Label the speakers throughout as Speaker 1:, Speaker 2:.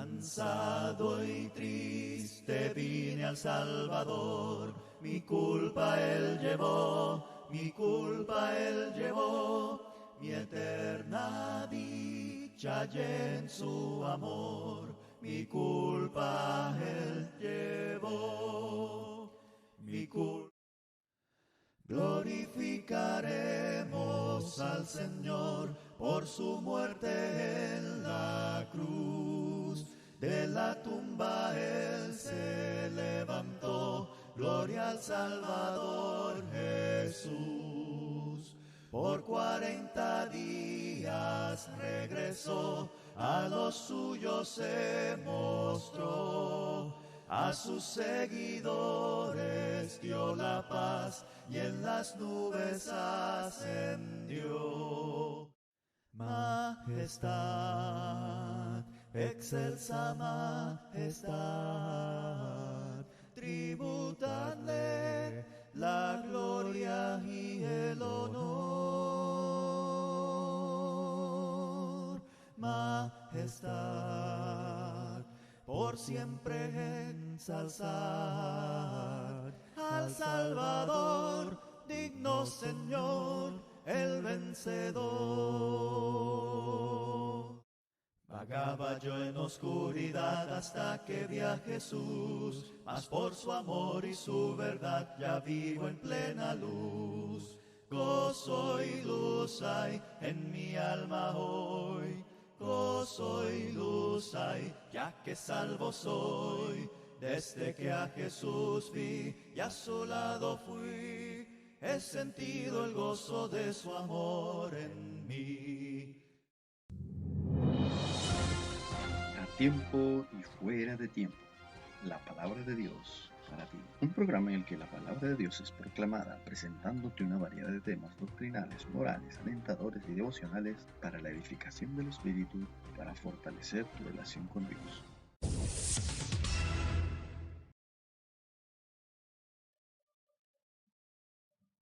Speaker 1: Cansado y triste vine al Salvador, mi culpa Él llevó, mi culpa Él llevó, mi eterna dicha hallé en su amor, mi culpa Él llevó, mi culpa. Glorificaremos al Señor por su muerte en la cruz. De la tumba Él se levantó, gloria al Salvador Jesús. Por 40 días regresó, a los suyos se mostró. A sus seguidores dio la paz y en las nubes ascendió. Majestad, excelsa majestad, tributadle la gloria y el honor. Majestad, por siempre ensalzad al Salvador, digno Señor, el vencedor. Vagaba yo en oscuridad hasta que vi a Jesús, mas por su amor y su verdad ya vivo en plena luz. Gozo y luz hay en mi alma hoy, gozo y luz hay, ya que salvo soy. Desde que a Jesús vi y a su lado fui, he sentido el gozo de su amor en mí.
Speaker 2: A tiempo y fuera de tiempo, la palabra de Dios para ti. Un programa en el que la palabra de Dios es proclamada, presentándote una variedad de temas doctrinales, morales, alentadores y devocionales para la edificación del espíritu, para fortalecer tu relación con Dios.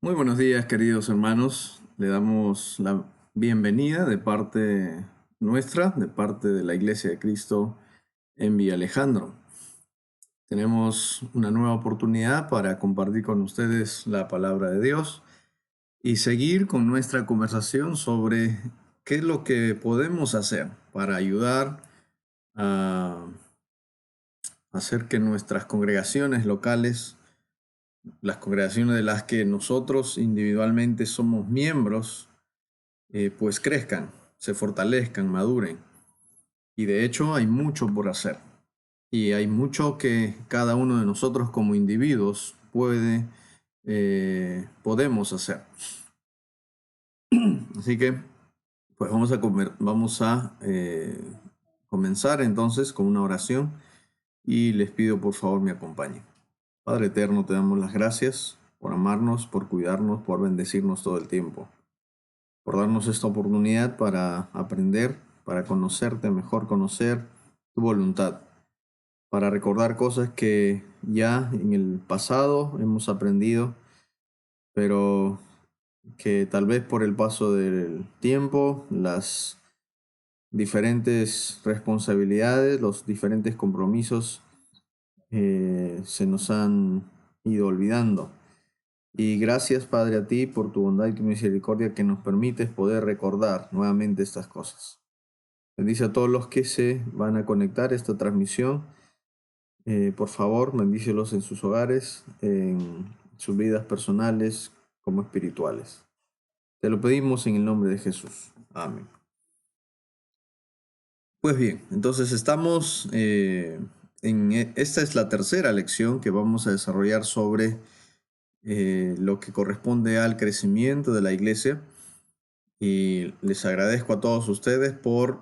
Speaker 3: Muy buenos días, queridos hermanos. Le damos la bienvenida de parte nuestra, de parte de la Iglesia de Cristo en Villa Alejandro. Tenemos una nueva oportunidad para compartir con ustedes la palabra de Dios y seguir con nuestra conversación sobre qué es lo que podemos hacer para ayudar a hacer que nuestras congregaciones locales, las congregaciones de las que nosotros individualmente somos miembros, pues crezcan, se fortalezcan, maduren. Y de hecho hay mucho por hacer. Y hay mucho que cada uno de nosotros como individuos podemos hacer. Así que, pues vamos a comenzar entonces con una oración y les pido por favor me acompañen. Padre eterno, te damos las gracias por amarnos, por cuidarnos, por bendecirnos todo el tiempo, por darnos esta oportunidad para aprender, para conocerte mejor, conocer tu voluntad, para recordar cosas que ya en el pasado hemos aprendido, pero que tal vez por el paso del tiempo, las diferentes responsabilidades, los diferentes compromisos se nos han ido olvidando. Y gracias, Padre, a ti por tu bondad y tu misericordia que nos permites poder recordar nuevamente estas cosas. Bendice a todos los que se van a conectar a esta transmisión. Por favor, bendícelos en sus hogares, en sus vidas personales como espirituales. Te lo pedimos en el nombre de Jesús. Amén. Pues bien, entonces estamos esta es la tercera lección que vamos a desarrollar sobre lo que corresponde al crecimiento de la iglesia. Y les agradezco a todos ustedes por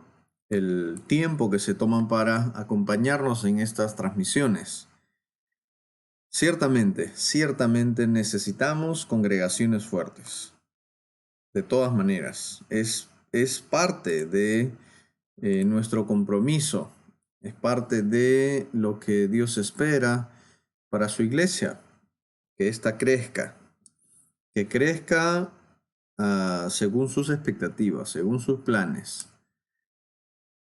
Speaker 3: el tiempo que se toman para acompañarnos en estas transmisiones. Ciertamente necesitamos congregaciones fuertes. De todas maneras, es parte de nuestro compromiso, es parte de lo que Dios espera para su iglesia, que ésta crezca, según sus expectativas, según sus planes.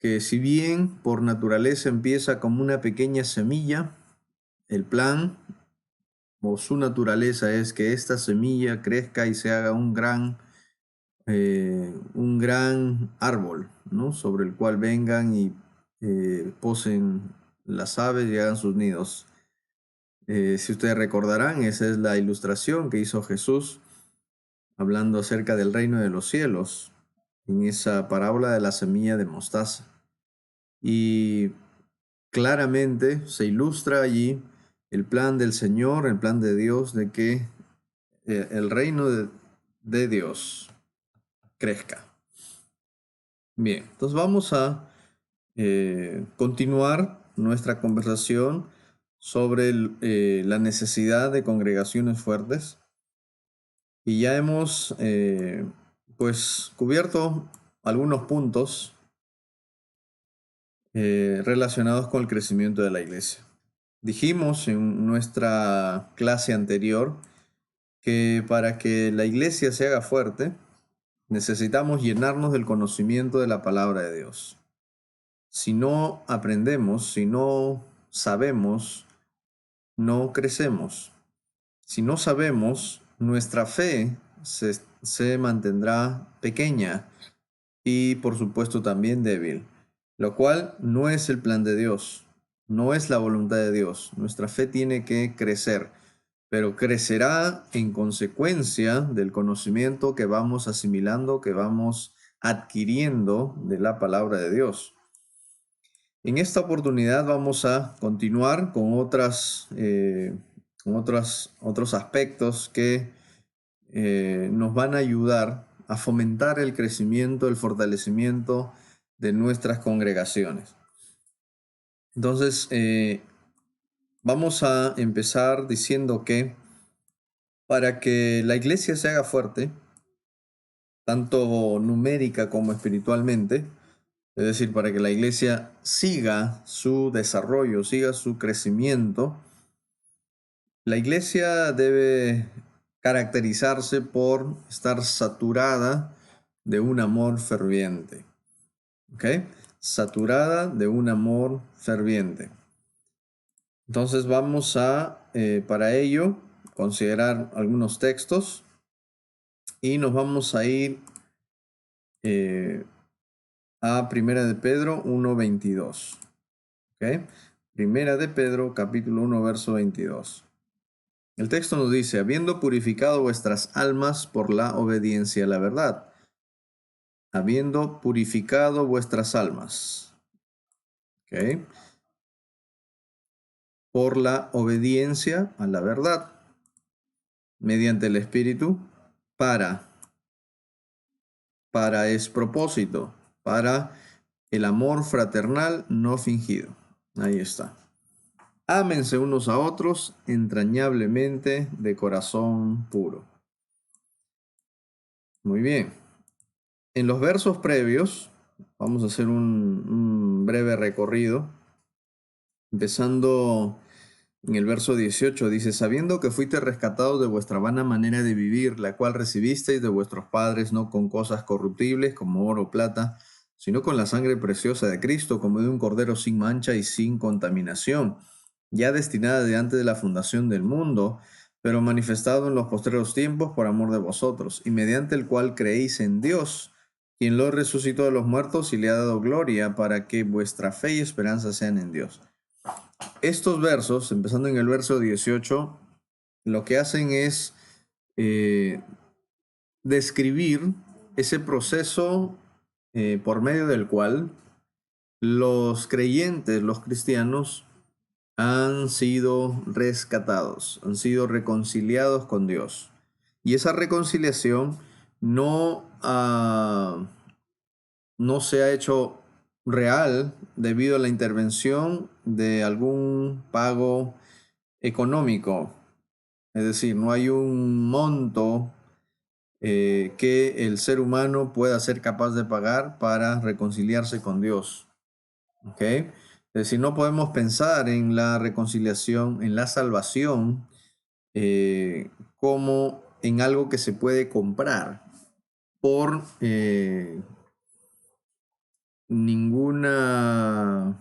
Speaker 3: que si bien por naturaleza empieza como una pequeña semilla, el plan o su naturaleza es que esta semilla crezca y se haga un gran árbol, ¿no? Sobre el cual vengan y posen las aves y hagan sus nidos. Si ustedes recordarán, esa es la ilustración que hizo Jesús hablando acerca del reino de los cielos, en esa parábola de la semilla de mostaza. Y claramente se ilustra allí el plan del Señor, el plan de Dios, de que el reino de Dios crezca. Bien, entonces vamos a continuar nuestra conversación sobre la necesidad de congregaciones fuertes. Y ya hemos pues cubierto algunos puntos relacionados con el crecimiento de la iglesia. Dijimos en nuestra clase anterior que para que la iglesia se haga fuerte, necesitamos llenarnos del conocimiento de la palabra de Dios. Si no aprendemos, si no sabemos, no crecemos. Si no sabemos, nuestra fe se mantendrá pequeña y por supuesto también débil, lo cual no es el plan de Dios, no es la voluntad de Dios. Nuestra fe tiene que crecer, pero crecerá en consecuencia del conocimiento que vamos asimilando, que vamos adquiriendo de la palabra de Dios. En esta oportunidad vamos a continuar con otros aspectos que nos van a ayudar a fomentar el crecimiento, el fortalecimiento de nuestras congregaciones. Entonces, vamos a empezar diciendo que para que la iglesia se haga fuerte, tanto numérica como espiritualmente, es decir, para que la iglesia siga su desarrollo, siga su crecimiento, la iglesia debe caracterizarse por estar saturada de un amor ferviente. ¿Ok? Saturada de un amor ferviente. Entonces vamos a, para ello, considerar algunos textos y nos vamos a ir a Primera de Pedro 1:22. ¿Ok? Primera de Pedro, capítulo 1, verso 22. El texto nos dice, habiendo purificado vuestras almas por la obediencia a la verdad. Habiendo purificado vuestras almas. ¿Ok? Por la obediencia a la verdad. Mediante el Espíritu, para es propósito, para el amor fraternal no fingido. Ahí está. Ámense unos a otros entrañablemente de corazón puro. Muy bien. En los versos previos, vamos a hacer un breve recorrido. Empezando en el verso 18, dice, sabiendo que fuiste rescatados de vuestra vana manera de vivir, la cual recibisteis de vuestros padres, no con cosas corruptibles como oro o plata, sino con la sangre preciosa de Cristo, como de un cordero sin mancha y sin contaminación, ya destinada de antes de la fundación del mundo, pero manifestado en los postreros tiempos por amor de vosotros, y mediante el cual creéis en Dios, quien lo resucitó de los muertos y le ha dado gloria, para que vuestra fe y esperanza sean en Dios. Estos versos, empezando en el verso 18, lo que hacen es describir ese proceso por medio del cual los creyentes, los cristianos, han sido rescatados, han sido reconciliados con Dios. Y esa reconciliación no se ha hecho real debido a la intervención de algún pago económico. Es decir, no hay un monto que el ser humano pueda ser capaz de pagar para reconciliarse con Dios. ¿Ok? Es decir, no podemos pensar en la reconciliación, en la salvación, como en algo que se puede comprar por ninguna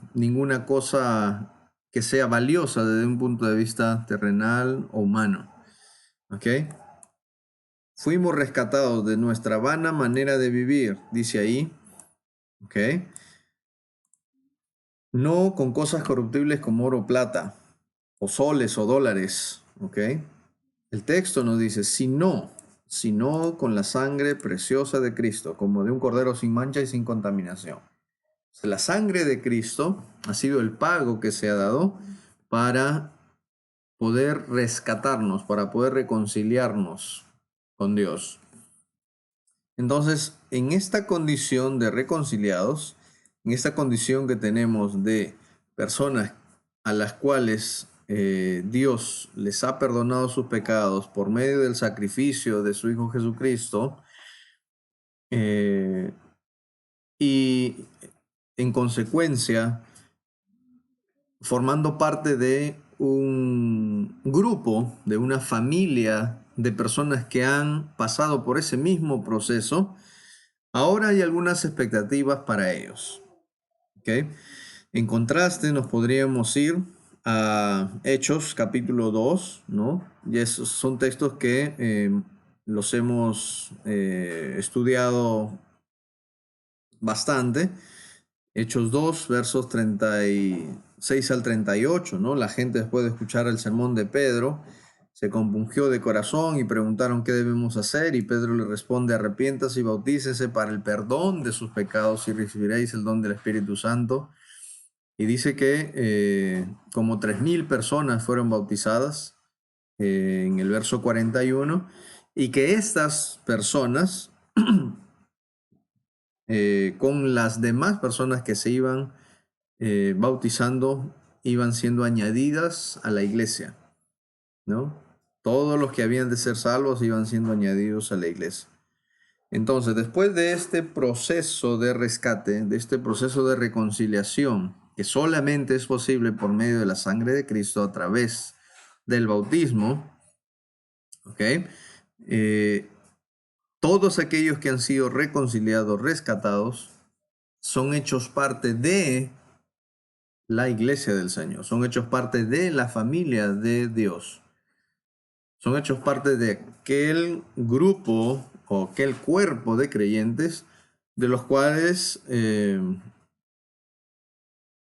Speaker 3: cosa que sea valiosa desde un punto de vista terrenal o humano. ¿Ok? Fuimos rescatados de nuestra vana manera de vivir, dice ahí. ¿Ok? No con cosas corruptibles como oro o plata, o soles o dólares. ¿Ok? El texto nos dice, sino con la sangre preciosa de Cristo, como de un cordero sin mancha y sin contaminación. La sangre de Cristo ha sido el pago que se ha dado para poder rescatarnos, para poder reconciliarnos con Dios. Entonces, en esta condición de reconciliados, en esta condición que tenemos de personas a las cuales Dios les ha perdonado sus pecados por medio del sacrificio de su Hijo Jesucristo, y en consecuencia, formando parte de un grupo, de una familia de personas que han pasado por ese mismo proceso, ahora hay algunas expectativas para ellos. ¿Okay? En contraste, nos podríamos ir a Hechos capítulo 2, ¿no? Y esos son textos que los hemos estudiado bastante. Hechos 2, versos 36 al 38, ¿no? La gente, después de escuchar el sermón de Pedro, se compungió de corazón y preguntaron qué debemos hacer, y Pedro le responde: arrepiéntase y bautícese para el perdón de sus pecados y recibiréis el don del Espíritu Santo. Y dice que como 3,000 personas fueron bautizadas en el verso 41, y que estas personas con las demás personas que se iban bautizando, iban siendo añadidas a la iglesia, ¿no? Todos los que habían de ser salvos iban siendo añadidos a la iglesia. Entonces, después de este proceso de rescate, de este proceso de reconciliación, que solamente es posible por medio de la sangre de Cristo a través del bautismo, ¿ok? Todos aquellos que han sido reconciliados, rescatados, son hechos parte de la iglesia del Señor, son hechos parte de la familia de Dios, son hechos parte de aquel grupo o aquel cuerpo de creyentes de los cuales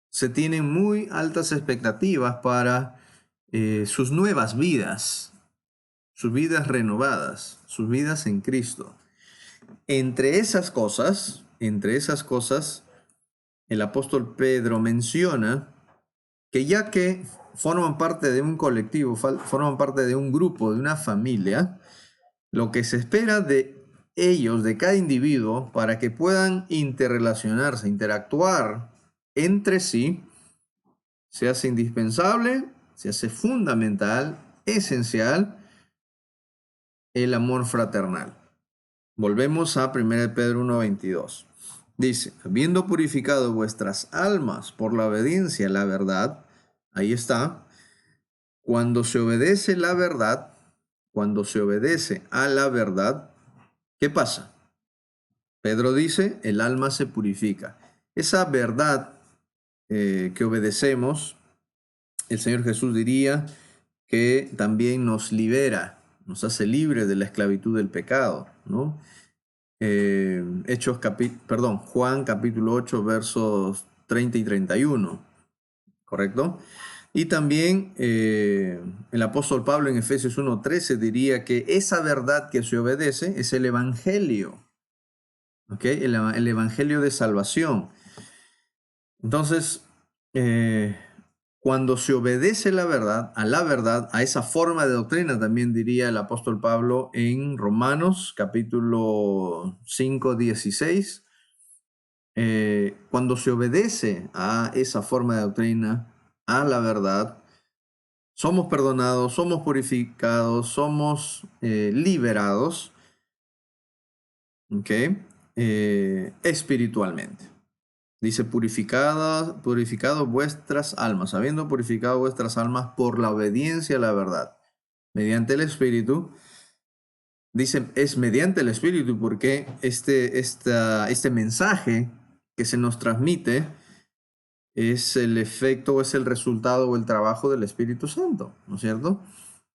Speaker 3: se tienen muy altas expectativas para sus nuevas vidas, sus vidas renovadas, sus vidas en Cristo. Entre esas cosas, el apóstol Pedro menciona que ya que forman parte de un colectivo, forman parte de un grupo, de una familia, lo que se espera de ellos, de cada individuo, para que puedan interrelacionarse, interactuar entre sí, se hace indispensable, se hace fundamental, esencial, el amor fraternal. Volvemos a 1 Pedro 1:22. Dice, habiendo purificado vuestras almas por la obediencia a la verdad, ahí está, cuando se obedece la verdad, cuando se obedece a la verdad, ¿qué pasa? Pedro dice, el alma se purifica. Esa verdad que obedecemos, el Señor Jesús diría que también nos libera, nos hace libres de la esclavitud del pecado, ¿no? Juan capítulo 8 versos 30 y 31, ¿correcto? Y también el apóstol Pablo en Efesios 1:13 diría que esa verdad que se obedece es el evangelio, ¿ok? El evangelio de salvación. Entonces, cuando se obedece la verdad, a esa forma de doctrina, también diría el apóstol Pablo en Romanos capítulo 5:16, cuando se obedece a esa forma de doctrina, a la verdad, somos perdonados, somos purificados, somos liberados, ¿ok? Espiritualmente. Dice, purificado vuestras almas, habiendo purificado vuestras almas por la obediencia a la verdad, mediante el Espíritu. Dice, es mediante el Espíritu porque este mensaje que se nos transmite es el efecto, es el resultado o el trabajo del Espíritu Santo, ¿no es cierto?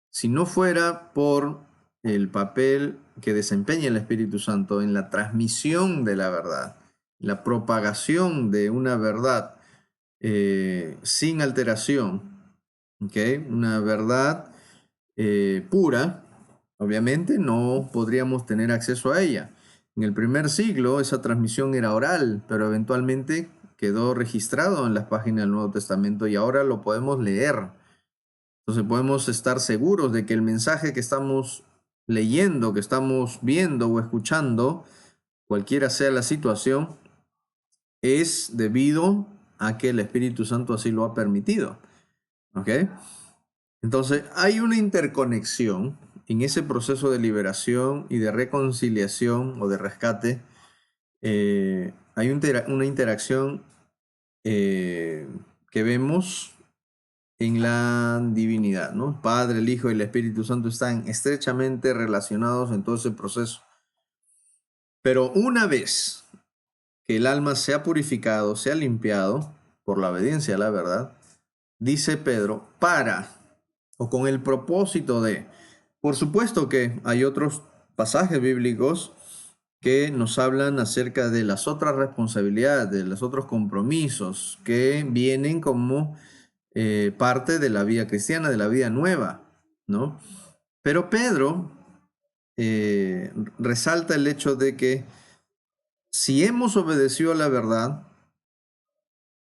Speaker 3: Si no fuera por el papel que desempeña el Espíritu Santo en la transmisión de la verdad, la propagación de una verdad sin alteración, ¿ok? Una verdad pura, obviamente no podríamos tener acceso a ella. En el primer siglo esa transmisión era oral, pero eventualmente quedó registrado en las páginas del Nuevo Testamento y ahora lo podemos leer. Entonces podemos estar seguros de que el mensaje que estamos leyendo, que estamos viendo o escuchando, cualquiera sea la situación, es debido a que el Espíritu Santo así lo ha permitido. ¿Ok? Entonces hay una interconexión en ese proceso de liberación y de reconciliación o de rescate. Hay una interacción que vemos en la divinidad, ¿no? El Padre, el Hijo y el Espíritu Santo están estrechamente relacionados en todo ese proceso. Pero una vez que el alma se ha purificado, se ha limpiado por la obediencia a la verdad, dice Pedro, o con el propósito de. Por supuesto que hay otros pasajes bíblicos que nos hablan acerca de las otras responsabilidades, de los otros compromisos que vienen como parte de la vida cristiana, de la vida nueva, ¿no? Pero Pedro resalta el hecho de que si hemos obedecido a la verdad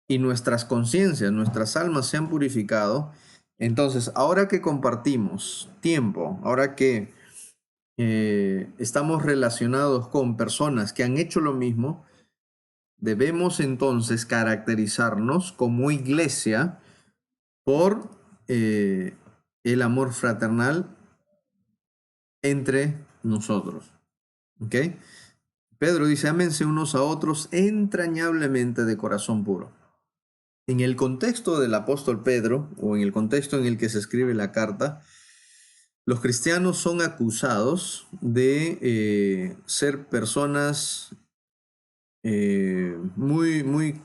Speaker 3: y nuestras conciencias, nuestras almas se han purificado, entonces ahora que compartimos tiempo, ahora que estamos relacionados con personas que han hecho lo mismo, debemos entonces caracterizarnos como iglesia por el amor fraternal entre nosotros. ¿Ok? Pedro dice, ámense unos a otros entrañablemente de corazón puro. En el contexto del apóstol Pedro, o en el contexto en el que se escribe la carta, los cristianos son acusados de ser personas muy,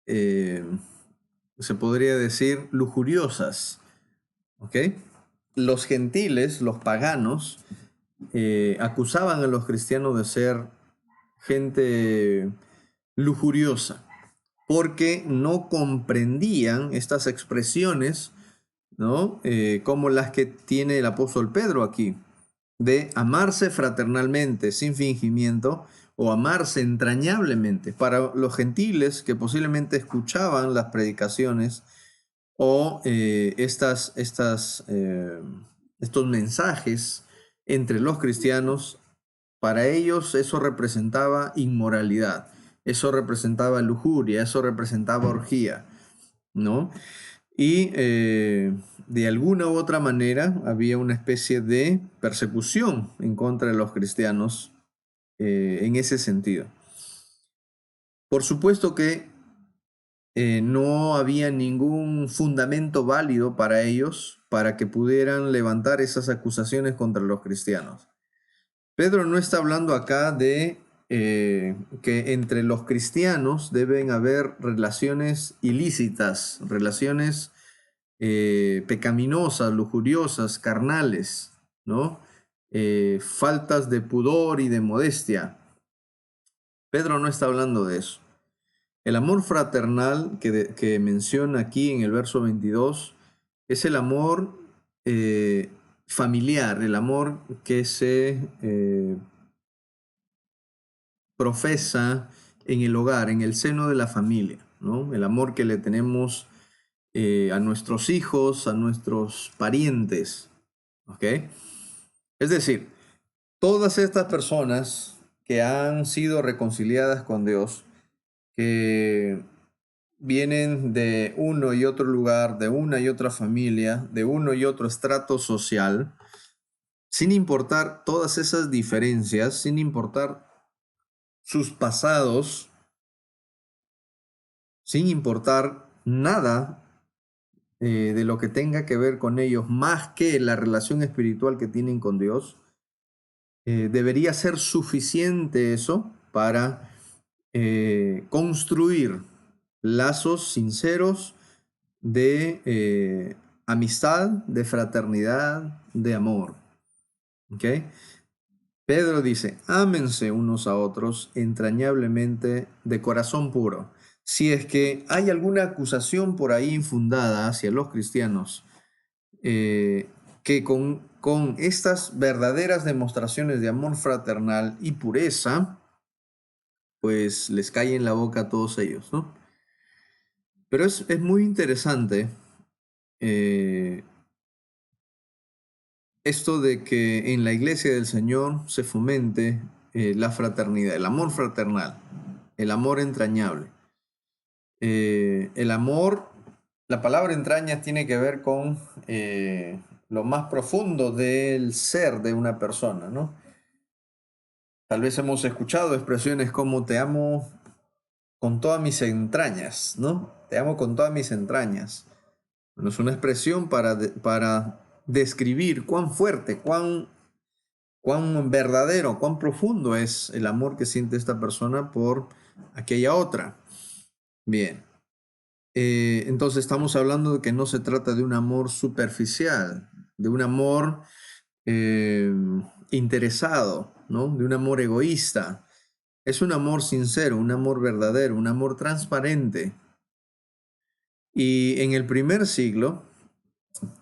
Speaker 3: se podría decir, lujuriosas. ¿Ok? Los gentiles, los paganos, acusaban a los cristianos de ser gente lujuriosa, porque no comprendían estas expresiones, ¿no? Como las que tiene el apóstol Pedro aquí, de amarse fraternalmente, sin fingimiento, o amarse entrañablemente. Para los gentiles que posiblemente escuchaban las predicaciones o estos mensajes entre los cristianos, para ellos eso representaba inmoralidad, eso representaba lujuria, eso representaba orgía, ¿no? Y de alguna u otra manera había una especie de persecución en contra de los cristianos en ese sentido. Por supuesto que no había ningún fundamento válido para ellos para que pudieran levantar esas acusaciones contra los cristianos. Pedro no está hablando acá de que entre los cristianos deben haber relaciones ilícitas, relaciones pecaminosas, lujuriosas, carnales, ¿no? Faltas de pudor y de modestia. Pedro no está hablando de eso. El amor fraternal que menciona aquí en el verso 22 es el amor familiar, el amor que se profesa en el hogar, en el seno de la familia, ¿no? El amor que le tenemos a nuestros hijos, a nuestros parientes, ¿ok? Es decir, todas estas personas que han sido reconciliadas con Dios, que vienen de uno y otro lugar, de una y otra familia, de uno y otro estrato social, sin importar todas esas diferencias, sin importar sus pasados, sin importar nada de lo que tenga que ver con ellos, más que la relación espiritual que tienen con Dios, debería ser suficiente eso para construir lazos sinceros de amistad, de fraternidad, de amor. ¿Ok? Pedro dice, ámense unos a otros entrañablemente de corazón puro. Si es que hay alguna acusación por ahí infundada hacia los cristianos, que con estas verdaderas demostraciones de amor fraternal y pureza, pues les cae en la boca a todos ellos, ¿no? Pero es muy interesante eh, esto de que en la iglesia del Señor se fomente la fraternidad, el amor fraternal, el amor entrañable. El amor, la palabra entraña tiene que ver con lo más profundo del ser de una persona, ¿no? Tal vez hemos escuchado expresiones como te amo con todas mis entrañas, ¿no? Te amo con todas mis entrañas. Bueno, es una expresión para describir cuán fuerte, cuán verdadero, cuán profundo es el amor que siente esta persona por aquella otra. Bien. Entonces estamos hablando de que no se trata de un amor superficial, de un amor interesado, ¿no? De un amor egoísta. Es un amor sincero, un amor verdadero, un amor transparente. Y en el primer siglo,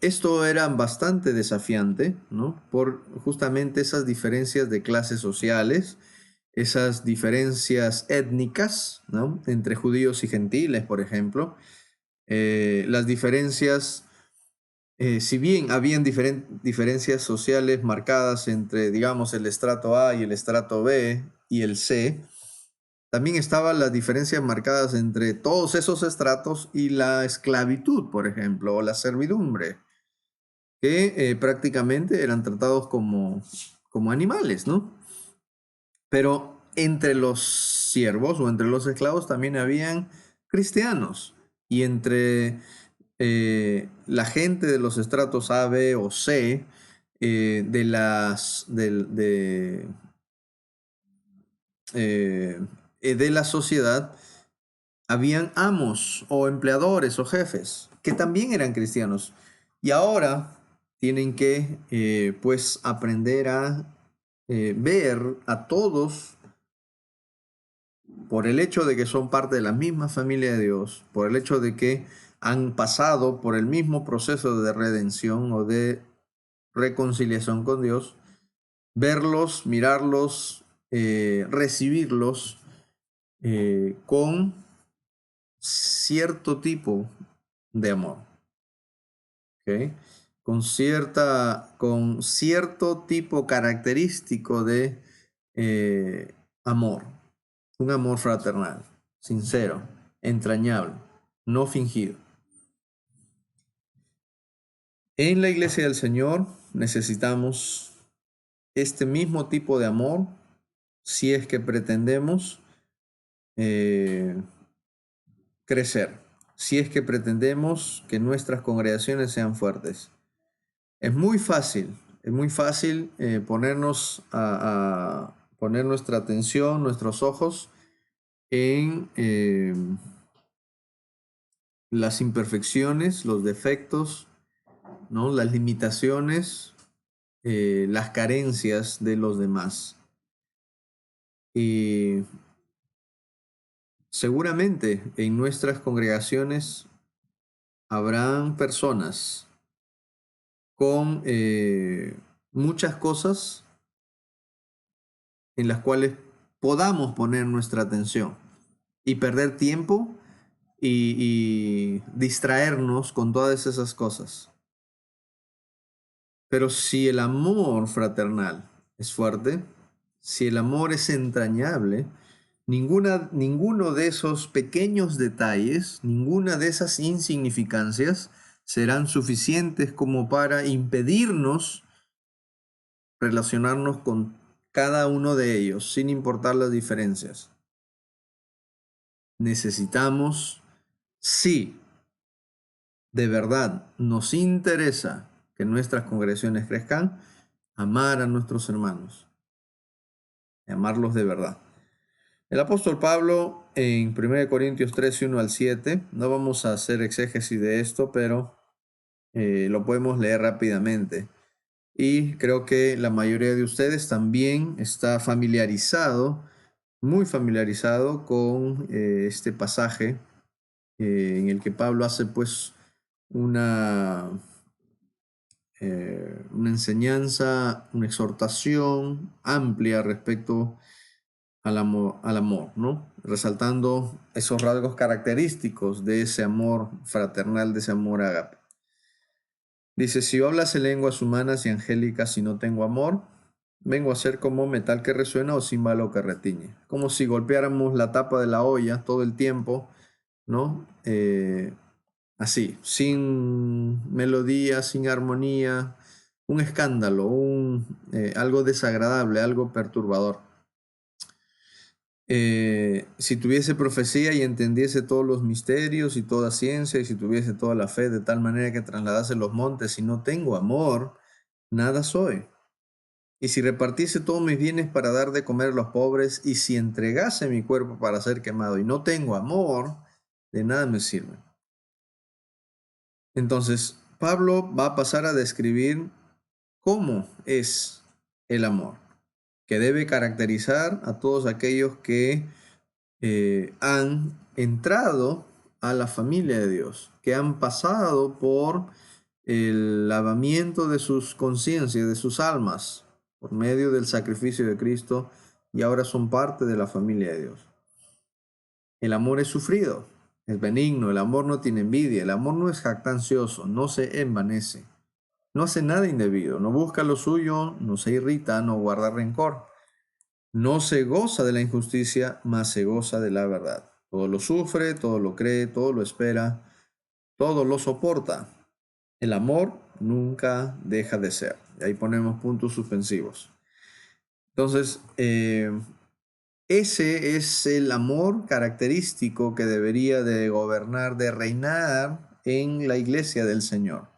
Speaker 3: esto era bastante desafiante, ¿no? Por justamente esas diferencias de clases sociales, esas diferencias étnicas, ¿no? Entre judíos y gentiles, por ejemplo. Las diferencias, si bien habían diferencias sociales marcadas entre, digamos, el estrato A y el estrato B y el C, también estaban las diferencias marcadas entre todos esos estratos y la esclavitud, por ejemplo, o la servidumbre, que prácticamente eran tratados como animales, ¿no? Pero entre los siervos o entre los esclavos también habían cristianos, y entre la gente de los estratos A, B o C de la sociedad, habían amos o empleadores o jefes que también eran cristianos, y ahora tienen que pues aprender a ver a todos por el hecho de que son parte de la misma familia de Dios, por el hecho de que han pasado por el mismo proceso de redención o de reconciliación con Dios, verlos, mirarlos, recibirlos con cierto tipo de amor, ¿ok? Con cierto tipo característico de amor, un amor fraternal, sincero, entrañable, no fingido. En la iglesia del Señor necesitamos este mismo tipo de amor si es que pretendemos crecer, si es que pretendemos que nuestras congregaciones sean fuertes. Es muy fácil ponernos a poner nuestra atención, nuestros ojos en las imperfecciones, los defectos, ¿no? Las limitaciones, las carencias de los demás. Y seguramente en nuestras congregaciones habrán personas con muchas cosas en las cuales podamos poner nuestra atención y perder tiempo y distraernos con todas esas cosas. Pero si el amor fraternal es fuerte, si el amor es entrañable, ninguno de esos pequeños detalles, ninguna de esas insignificancias serán suficientes como para impedirnos relacionarnos con cada uno de ellos, sin importar las diferencias. Necesitamos, sí, de verdad nos interesa que nuestras congregaciones crezcan, amar a nuestros hermanos, amarlos de verdad. El apóstol Pablo en 1 Corintios 13, 1 al 7, no vamos a hacer exégesis de esto, pero lo podemos leer rápidamente. Y creo que la mayoría de ustedes también está familiarizado, muy familiarizado con este pasaje en el que Pablo hace pues una, una enseñanza, una exhortación amplia respecto al amor, ¿no? Resaltando esos rasgos característicos de ese amor fraternal, de ese amor ágape. Dice, si yo hablase lenguas humanas y angélicas y no tengo amor, vengo a ser como metal que resuena o címbalo que retiñe. Como si golpeáramos la tapa de la olla todo el tiempo, ¿no? Así, sin melodía, sin armonía, un escándalo, algo desagradable, algo perturbador. Si tuviese profecía y entendiese todos los misterios y toda ciencia, y si tuviese toda la fe de tal manera que trasladase los montes, y no tengo amor, nada soy. Y si repartiese todos mis bienes para dar de comer a los pobres, y si entregase mi cuerpo para ser quemado, y no tengo amor, de nada me sirve. Entonces, Pablo va a pasar a describir cómo es el amor, que debe caracterizar a todos aquellos que han entrado a la familia de Dios, que han pasado por el lavamiento de sus conciencias, de sus almas, por medio del sacrificio de Cristo, y ahora son parte de la familia de Dios. El amor es sufrido, es benigno, el amor no tiene envidia, el amor no es jactancioso, no se envanece, no hace nada indebido, no busca lo suyo, no se irrita, no guarda rencor. No se goza de la injusticia, mas se goza de la verdad. Todo lo sufre, todo lo cree, todo lo espera, todo lo soporta. El amor nunca deja de ser. Y ahí ponemos puntos suspensivos. Entonces, ese es el amor característico que debería de gobernar, de reinar en la iglesia del Señor.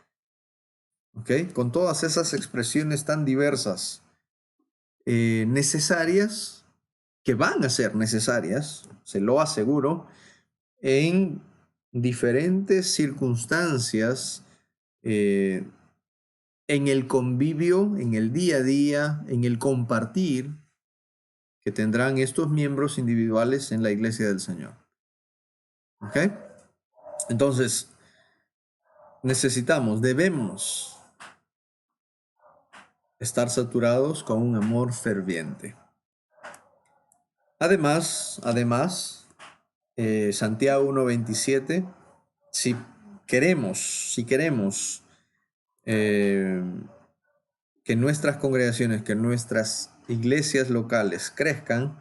Speaker 3: ¿Ok? Con todas esas expresiones tan diversas, necesarias, que van a ser necesarias, se lo aseguro, en diferentes circunstancias, en el convivio, en el día a día, en el compartir que tendrán estos miembros individuales en la iglesia del Señor. ¿Ok? Entonces, debemos estar saturados con un amor ferviente. Además, Santiago 1:27, si queremos que nuestras congregaciones, que nuestras iglesias locales crezcan,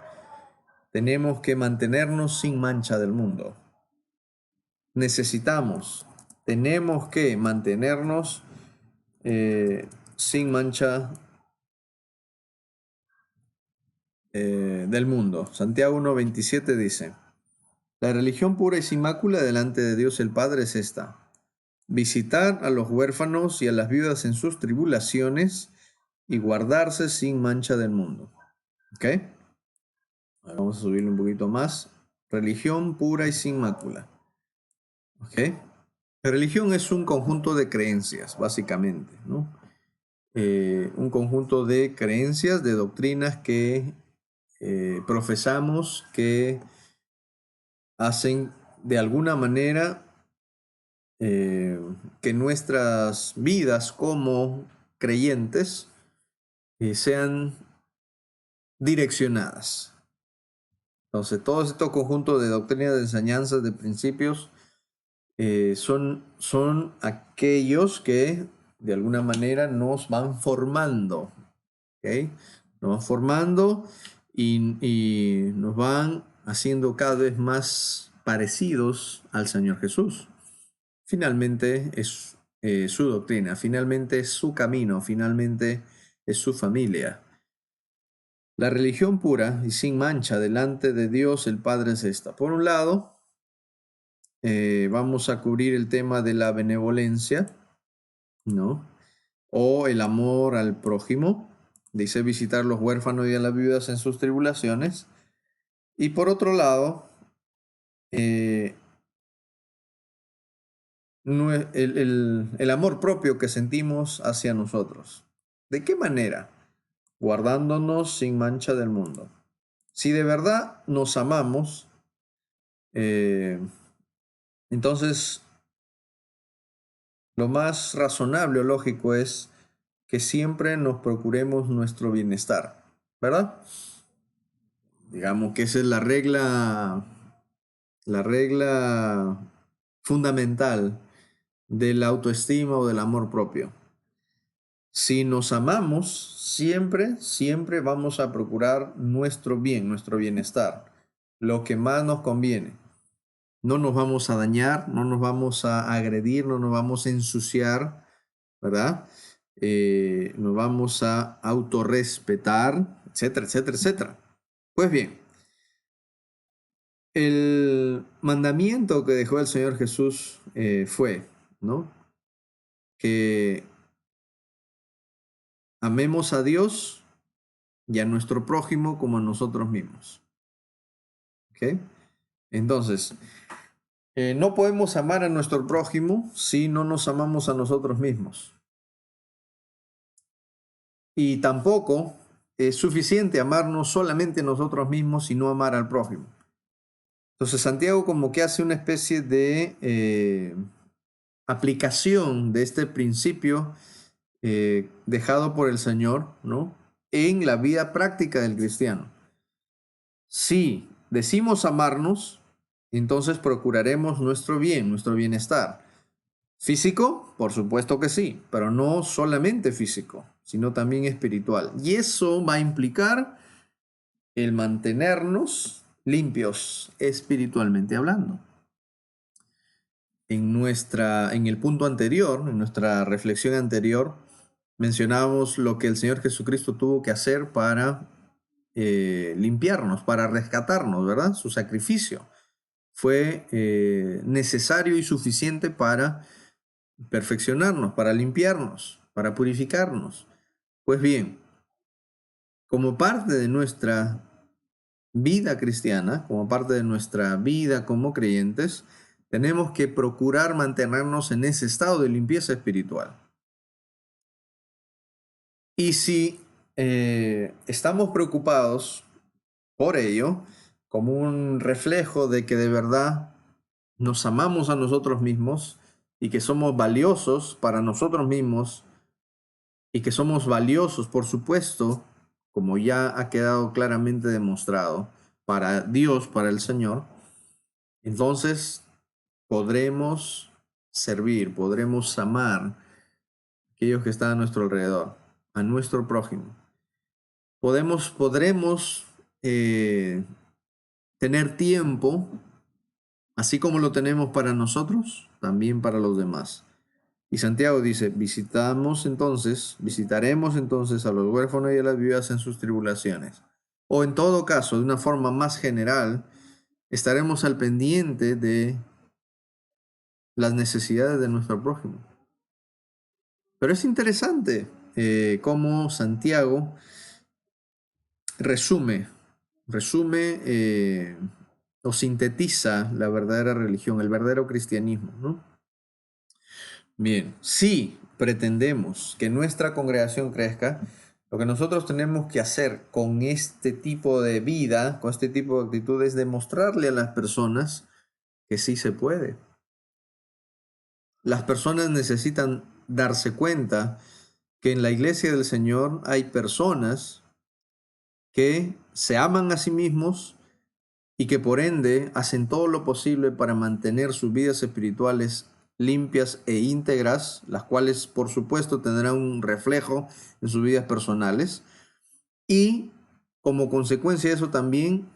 Speaker 3: tenemos que mantenernos sin mancha del mundo. Tenemos que mantenernos sin mancha del mundo. Santiago 1:27 dice, la religión pura y sin mácula delante de Dios el Padre es esta: visitar a los huérfanos y a las viudas en sus tribulaciones y guardarse sin mancha del mundo. ¿Ok? Ahora vamos a subirle un poquito más. Religión pura y sin mácula. ¿Ok? La religión es un conjunto de creencias, básicamente, ¿no? Un conjunto de creencias, de doctrinas que profesamos, que hacen de alguna manera que nuestras vidas como creyentes sean direccionadas. Entonces, todo este conjunto de doctrinas, de enseñanzas, de principios, son aquellos que de alguna manera nos van formando, ¿ok? Nos van formando y nos van haciendo cada vez más parecidos al Señor Jesús. Finalmente es su doctrina, finalmente es su camino, finalmente es su familia. La religión pura y sin mancha delante de Dios el Padre es esta. Por un lado, vamos a cubrir el tema de la benevolencia, ¿no? O el amor al prójimo. Dice visitar los huérfanos y a las viudas en sus tribulaciones. Y por otro lado, el amor propio que sentimos hacia nosotros. ¿De qué manera? Guardándonos sin mancha del mundo. Si de verdad nos amamos, entonces lo más razonable o lógico es que siempre nos procuremos nuestro bienestar, ¿verdad? Digamos que esa es la regla fundamental de la autoestima o del amor propio. Si nos amamos, siempre vamos a procurar nuestro bien, nuestro bienestar, lo que más nos conviene. No nos vamos a dañar, no nos vamos a agredir, no nos vamos a ensuciar, ¿verdad? Nos vamos a autorrespetar, etcétera, etcétera, etcétera. Pues bien, el mandamiento que dejó el Señor Jesús fue, ¿no? Que amemos a Dios y a nuestro prójimo como a nosotros mismos. ¿Ok? Entonces, no podemos amar a nuestro prójimo si no nos amamos a nosotros mismos. Y tampoco es suficiente amarnos solamente a nosotros mismos y no amar al prójimo. Entonces, Santiago como que hace una especie de aplicación de este principio dejado por el Señor, ¿no? En la vida práctica del cristiano. Si decimos amarnos, entonces procuraremos nuestro bien, nuestro bienestar. Físico, por supuesto que sí, pero no solamente físico, sino también espiritual. Y eso va a implicar el mantenernos limpios espiritualmente hablando. En el punto anterior, en nuestra reflexión anterior, mencionábamos lo que el Señor Jesucristo tuvo que hacer para limpiarnos, para rescatarnos, ¿verdad? Su sacrificio fue necesario y suficiente para perfeccionarnos, para limpiarnos, para purificarnos. Pues bien, como parte de nuestra vida cristiana, como parte de nuestra vida como creyentes, tenemos que procurar mantenernos en ese estado de limpieza espiritual. Y si estamos preocupados por ello, como un reflejo de que de verdad nos amamos a nosotros mismos y que somos valiosos para nosotros mismos y que somos valiosos, por supuesto, como ya ha quedado claramente demostrado, para Dios, para el Señor, entonces podremos servir, podremos amar a aquellos que están a nuestro alrededor, a nuestro prójimo. Podremos tener tiempo, así como lo tenemos para nosotros, también para los demás. Y Santiago dice, visitaremos entonces a los huérfanos y a las viudas en sus tribulaciones. O en todo caso, de una forma más general, estaremos al pendiente de las necesidades de nuestro prójimo. Pero es interesante cómo Santiago resume o sintetiza la verdadera religión, el verdadero cristianismo, ¿no? Bien, si pretendemos que nuestra congregación crezca, lo que nosotros tenemos que hacer con este tipo de vida, con este tipo de actitud, es demostrarle a las personas que sí se puede. Las personas necesitan darse cuenta que en la iglesia del Señor hay personas que se aman a sí mismos y que por ende hacen todo lo posible para mantener sus vidas espirituales limpias e íntegras, las cuales por supuesto tendrán un reflejo en sus vidas personales y como consecuencia de eso también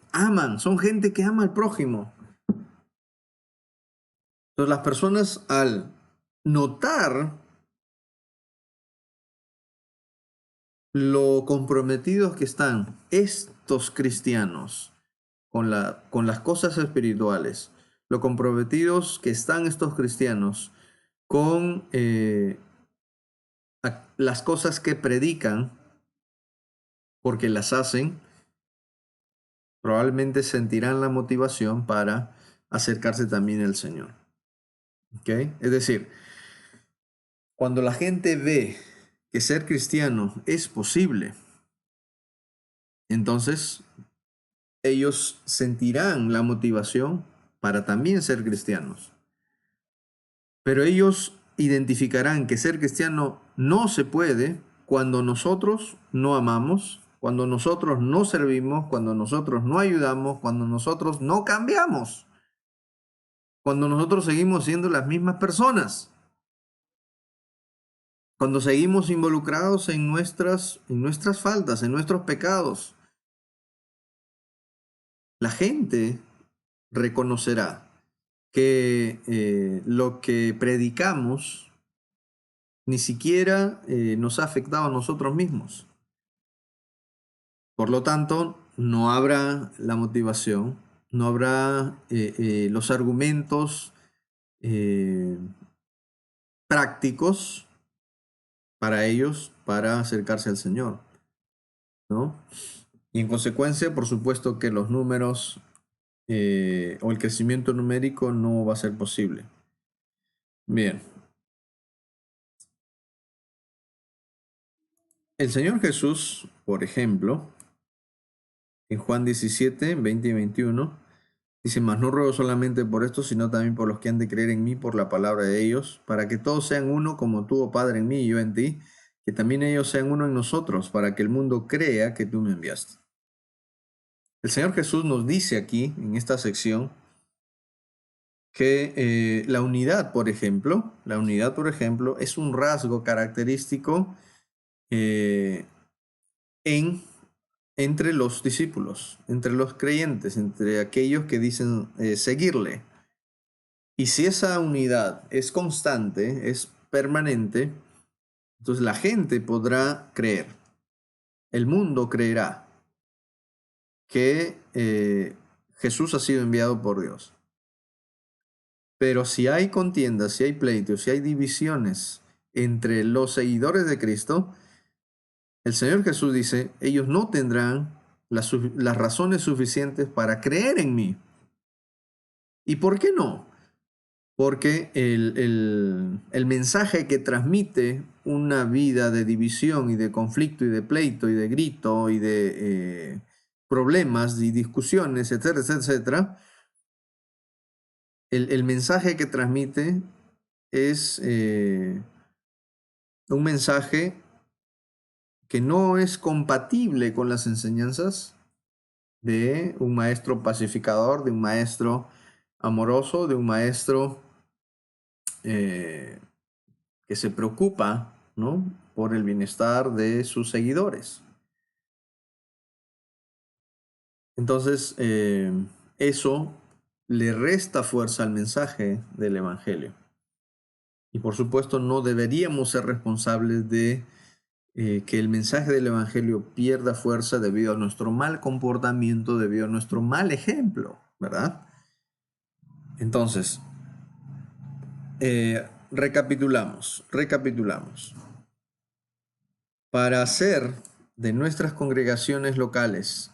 Speaker 3: son gente que ama al prójimo. Entonces las personas al notar lo comprometidos que están estos cristianos con las cosas espirituales, lo comprometidos que están estos cristianos con las cosas que predican, porque las hacen, probablemente sentirán la motivación para acercarse también al Señor. ¿Ok? Es decir, cuando la gente ve que ser cristiano es posible, entonces ellos sentirán la motivación para también ser cristianos. Pero ellos identificarán que ser cristiano no se puede cuando nosotros no amamos, cuando nosotros no servimos, cuando nosotros no ayudamos, cuando nosotros no cambiamos, cuando nosotros seguimos siendo las mismas personas, cuando seguimos involucrados en nuestras faltas, en nuestros pecados. La gente reconocerá que lo que predicamos ni siquiera nos ha afectado a nosotros mismos. Por lo tanto, no habrá la motivación, no habrá los argumentos prácticos para ellos para acercarse al Señor, ¿no? Y en consecuencia, por supuesto que los números o el crecimiento numérico no va a ser posible. Bien. El Señor Jesús, por ejemplo, en Juan 17, 20 y 21, dice: mas no ruego solamente por esto, sino también por los que han de creer en mí por la palabra de ellos, para que todos sean uno como tú, oh Padre, en mí y yo en ti, que también ellos sean uno en nosotros, para que el mundo crea que tú me enviaste. El Señor Jesús nos dice aquí, en esta sección, que la unidad, por ejemplo, es un rasgo característico entre los discípulos, entre los creyentes, entre aquellos que dicen seguirle. Y si esa unidad es constante, es permanente, entonces la gente podrá creer. El mundo creerá que Jesús ha sido enviado por Dios. Pero si hay contiendas, si hay pleitos, si hay divisiones entre los seguidores de Cristo, el Señor Jesús dice: ellos no tendrán las razones suficientes para creer en mí. ¿Y por qué no? Porque el mensaje que transmite una vida de división y de conflicto y de pleito y de grito y de problemas y discusiones, etcétera, etcétera, el mensaje que transmite es un mensaje que no es compatible con las enseñanzas de un maestro pacificador, de un maestro amoroso, de un maestro que se preocupa, ¿no?, por el bienestar de sus seguidores. Entonces, eso le resta fuerza al mensaje del Evangelio. Y por supuesto, no deberíamos ser responsables de que el mensaje del Evangelio pierda fuerza debido a nuestro mal comportamiento, debido a nuestro mal ejemplo, ¿verdad? Entonces, recapitulamos. Para hacer de nuestras congregaciones locales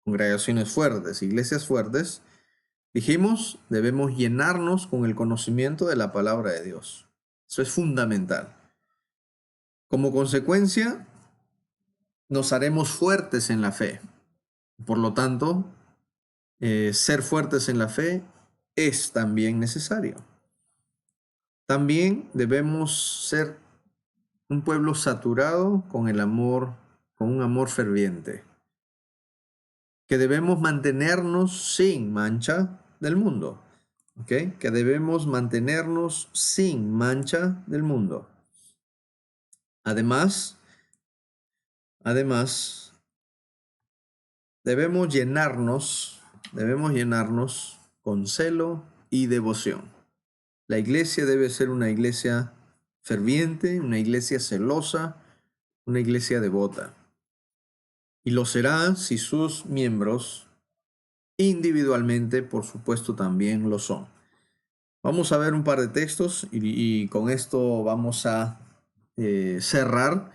Speaker 3: congregaciones fuertes, iglesias fuertes, dijimos, debemos llenarnos con el conocimiento de la palabra de Dios. Eso es fundamental. Como consecuencia, nos haremos fuertes en la fe. Por lo tanto, ser fuertes en la fe es también necesario. También debemos ser un pueblo saturado con el amor, con un amor ferviente, que debemos mantenernos sin mancha del mundo, ¿ok? Que debemos mantenernos sin mancha del mundo. Además, debemos llenarnos con celo y devoción. La iglesia debe ser una iglesia ferviente, una iglesia celosa, una iglesia devota. Y lo será si sus miembros individualmente, por supuesto, también lo son. Vamos a ver un par de textos y con esto vamos a cerrar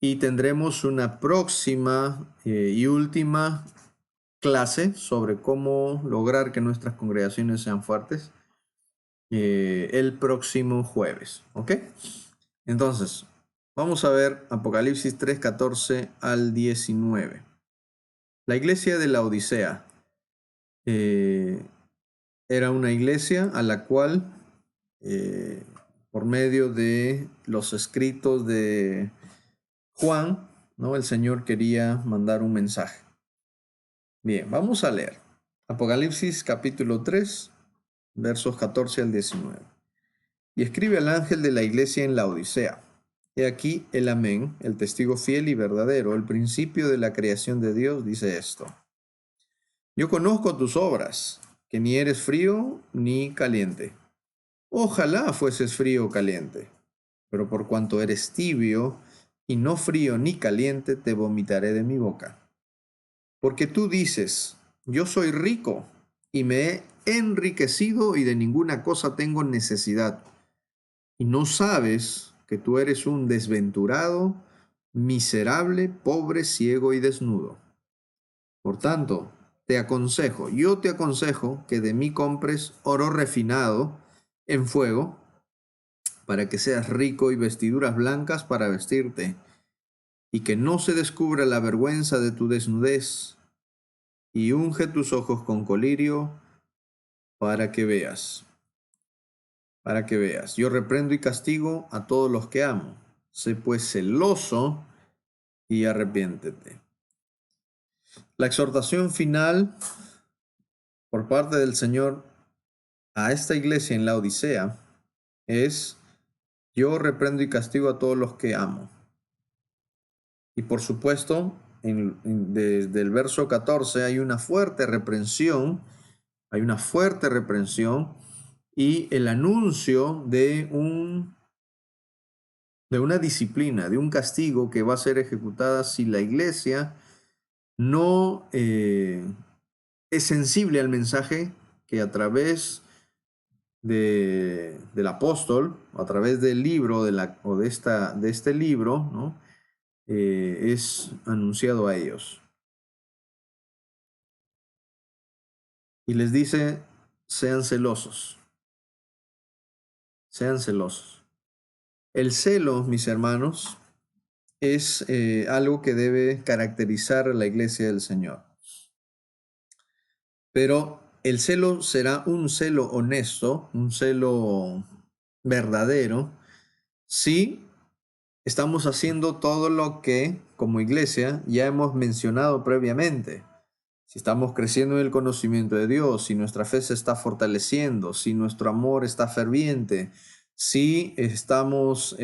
Speaker 3: y tendremos una próxima y última clase sobre cómo lograr que nuestras congregaciones sean fuertes el próximo jueves, ¿ok? Entonces, vamos a ver Apocalipsis 3, 14 al 19. La iglesia de la Odisea era una iglesia a la cual, por medio de los escritos de Juan, ¿no?, el Señor quería mandar un mensaje. Bien, vamos a leer Apocalipsis capítulo 3, versos 14 al 19. Y escribe al ángel de la iglesia en la Odisea. He aquí el Amén, el testigo fiel y verdadero, el principio de la creación de Dios, dice esto. Yo conozco tus obras, que ni eres frío ni caliente. Ojalá fueses frío o caliente, pero por cuanto eres tibio y no frío ni caliente, te vomitaré de mi boca. Porque tú dices, yo soy rico y me he enriquecido y de ninguna cosa tengo necesidad. Y no sabes que tú eres un desventurado, miserable, pobre, ciego y desnudo. Por tanto, yo te aconsejo que de mí compres oro refinado en fuego, para que seas rico y vestiduras blancas para vestirte, y que no se descubra la vergüenza de tu desnudez, y unge tus ojos con colirio para que veas. Yo reprendo y castigo a todos los que amo. Sé pues celoso y arrepiéntete. La exhortación final por parte del Señor a esta iglesia en la Odisea es: yo reprendo y castigo a todos los que amo. Y por supuesto, desde el verso 14 hay una fuerte reprensión, y el anuncio de una disciplina, de un castigo que va a ser ejecutada si la iglesia no es sensible al mensaje que a través del apóstol, a través del libro de este libro, ¿no?, es anunciado a ellos. Y les dice, sean celosos. Sean celosos. El celo, mis hermanos, es algo que debe caracterizar a la iglesia del Señor. Pero el celo será un celo honesto, un celo verdadero, si estamos haciendo todo lo que como iglesia ya hemos mencionado previamente. Si estamos creciendo en el conocimiento de Dios, si nuestra fe se está fortaleciendo, si nuestro amor está ferviente, si estamos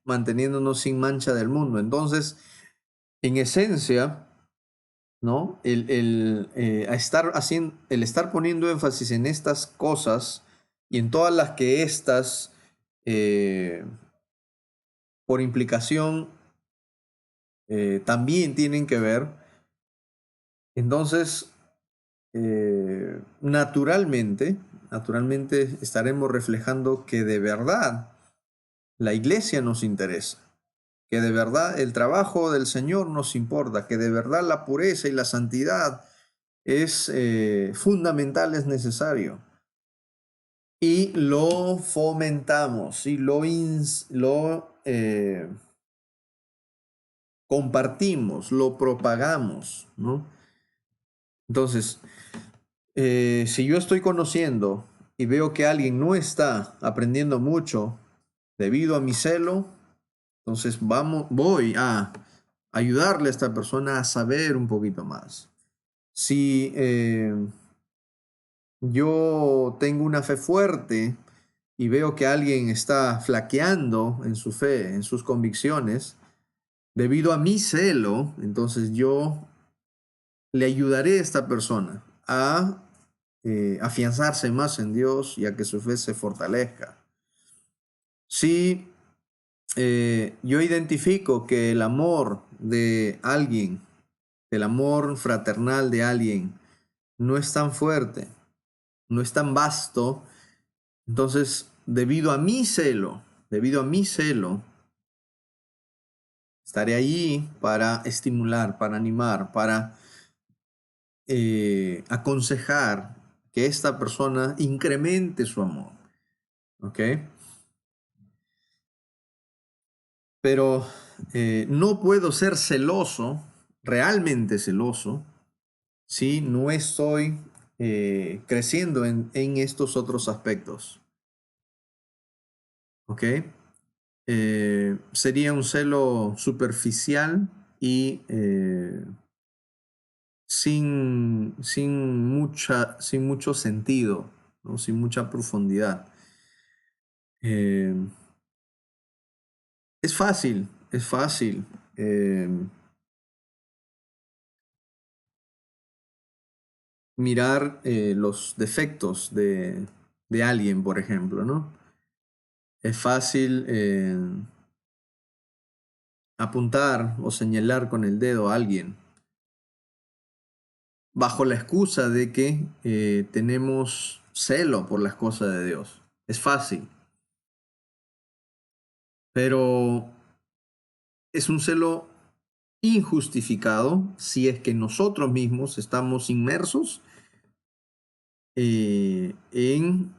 Speaker 3: manteniéndonos sin mancha del mundo. Entonces, en esencia, ¿no?, el estar poniendo énfasis en estas cosas y en todas las que estas, por implicación, también tienen que ver. Entonces, naturalmente estaremos reflejando que de verdad la iglesia nos interesa, que de verdad el trabajo del Señor nos importa, que de verdad la pureza y la santidad es fundamental, es necesario. Y lo fomentamos y lo compartimos, lo propagamos, ¿no? Entonces, si yo estoy conociendo y veo que alguien no está aprendiendo mucho debido a mi celo, entonces voy a ayudarle a esta persona a saber un poquito más. Si yo tengo una fe fuerte y veo que alguien está flaqueando en su fe, en sus convicciones, debido a mi celo, entonces yo le ayudaré a esta persona a afianzarse más en Dios y a que su fe se fortalezca. Si yo identifico que el amor de alguien, el amor fraternal de alguien, no es tan fuerte, no es tan vasto, entonces debido a mi celo, estaré allí para estimular, para animar, para aconsejar que esta persona incremente su amor. ¿Ok? Pero no puedo ser celoso, realmente celoso, si no estoy creciendo en estos otros aspectos. ¿Ok? Sería un celo superficial y sin mucho sentido, ¿no? Sin mucha profundidad. Es fácil mirar los defectos de alguien, por ejemplo, ¿no? Es fácil apuntar o señalar con el dedo a alguien bajo la excusa de que tenemos celo por las cosas de Dios. Es fácil, pero es un celo injustificado si es que nosotros mismos estamos inmersos en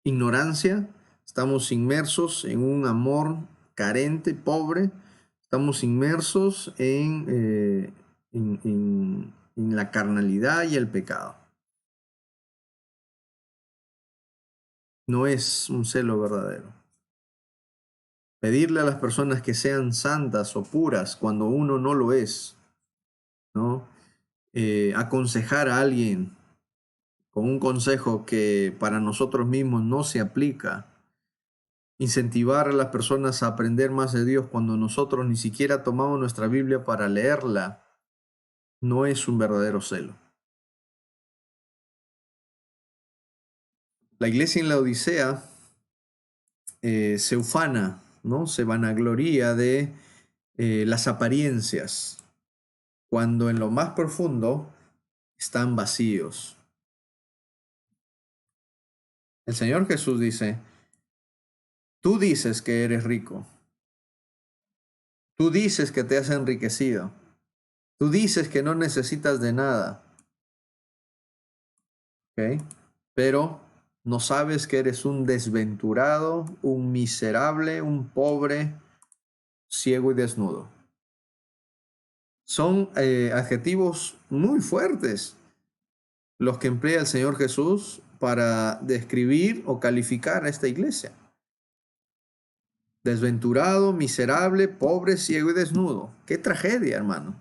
Speaker 3: ignorancia, estamos inmersos en un amor carente, pobre, estamos inmersos en la carnalidad y el pecado. No es un celo verdadero. Pedirle a las personas que sean santas o puras cuando uno no lo es, ¿no? Aconsejar a alguien con un consejo que para nosotros mismos no se aplica. Incentivar a las personas a aprender más de Dios cuando nosotros ni siquiera tomamos nuestra Biblia para leerla, no es un verdadero celo. La iglesia en la Odisea se ufana, ¿no? Se vanagloria de las apariencias, cuando en lo más profundo están vacíos. El Señor Jesús dice, tú dices que eres rico, tú dices que te has enriquecido, tú dices que no necesitas de nada, ¿ok? Pero no sabes que eres un desventurado, un miserable, un pobre, ciego y desnudo. Son adjetivos muy fuertes los que emplea el Señor Jesús para describir o calificar a esta iglesia. Desventurado, miserable, pobre, ciego y desnudo. ¡Qué tragedia, hermano!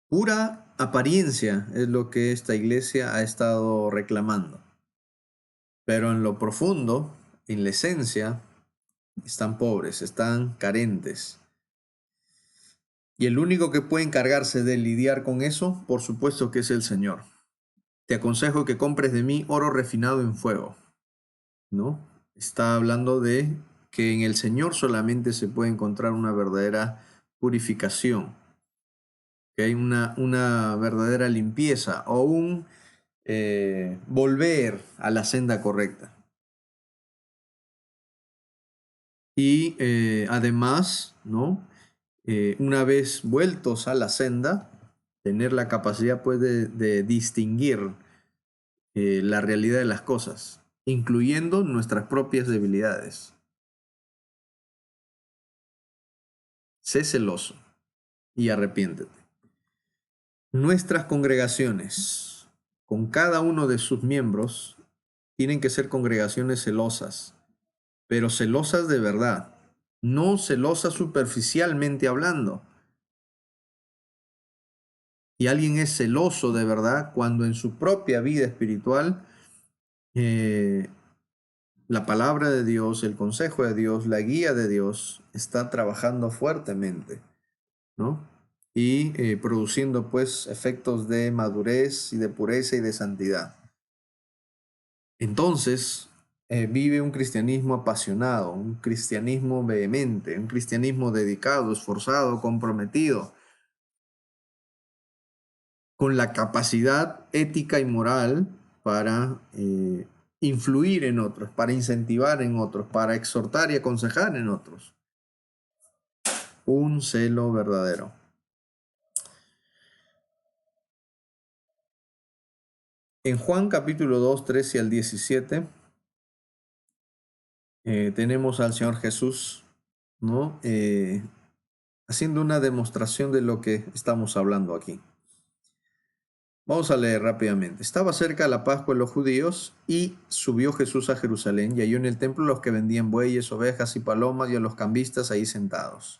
Speaker 3: Pura apariencia es lo que esta iglesia ha estado reclamando. Pero en lo profundo, en la esencia, están pobres, están carentes. Y el único que puede encargarse de lidiar con eso, por supuesto que es el Señor. Te aconsejo que compres de mí oro refinado en fuego, ¿no? Está hablando de que en el Señor solamente se puede encontrar una verdadera purificación, que hay una verdadera limpieza o un volver a la senda correcta. Y además, ¿no? Una vez vueltos a la senda, tener la capacidad pues de distinguir la realidad de las cosas, incluyendo nuestras propias debilidades. Sé celoso y arrepiéntete. Nuestras congregaciones, con cada uno de sus miembros, tienen que ser congregaciones celosas, pero celosas de verdad, no celosas superficialmente hablando. Y alguien es celoso de verdad cuando en su propia vida espiritual la palabra de Dios, el consejo de Dios, la guía de Dios está trabajando fuertemente, ¿no? Y produciendo pues efectos de madurez y de pureza y de santidad. Entonces vive un cristianismo apasionado, un cristianismo vehemente, un cristianismo dedicado, esforzado, comprometido, con la capacidad ética y moral para influir en otros, para incentivar en otros, para exhortar y aconsejar en otros. Un celo verdadero. En Juan capítulo 2, 13 al 17, tenemos al Señor Jesús, ¿no? Haciendo una demostración de lo que estamos hablando aquí. Vamos a leer rápidamente. Estaba cerca la Pascua de los judíos y subió Jesús a Jerusalén y halló en el templo a los que vendían bueyes, ovejas y palomas y a los cambistas ahí sentados.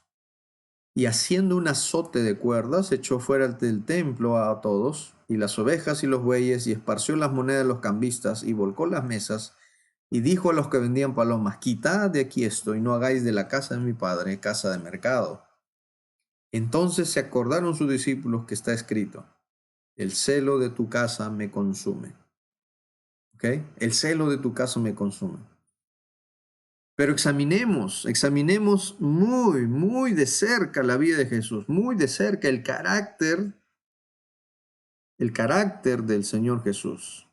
Speaker 3: Y haciendo un azote de cuerdas, echó fuera del templo a todos y las ovejas y los bueyes y esparció las monedas de los cambistas y volcó las mesas y dijo a los que vendían palomas, quitad de aquí esto y no hagáis de la casa de mi padre casa de mercado. Entonces se acordaron sus discípulos que está escrito, el celo de tu casa me consume. ¿Ok? El celo de tu casa me consume. Pero examinemos muy, muy de cerca la vida de Jesús, muy de cerca el carácter del Señor Jesús.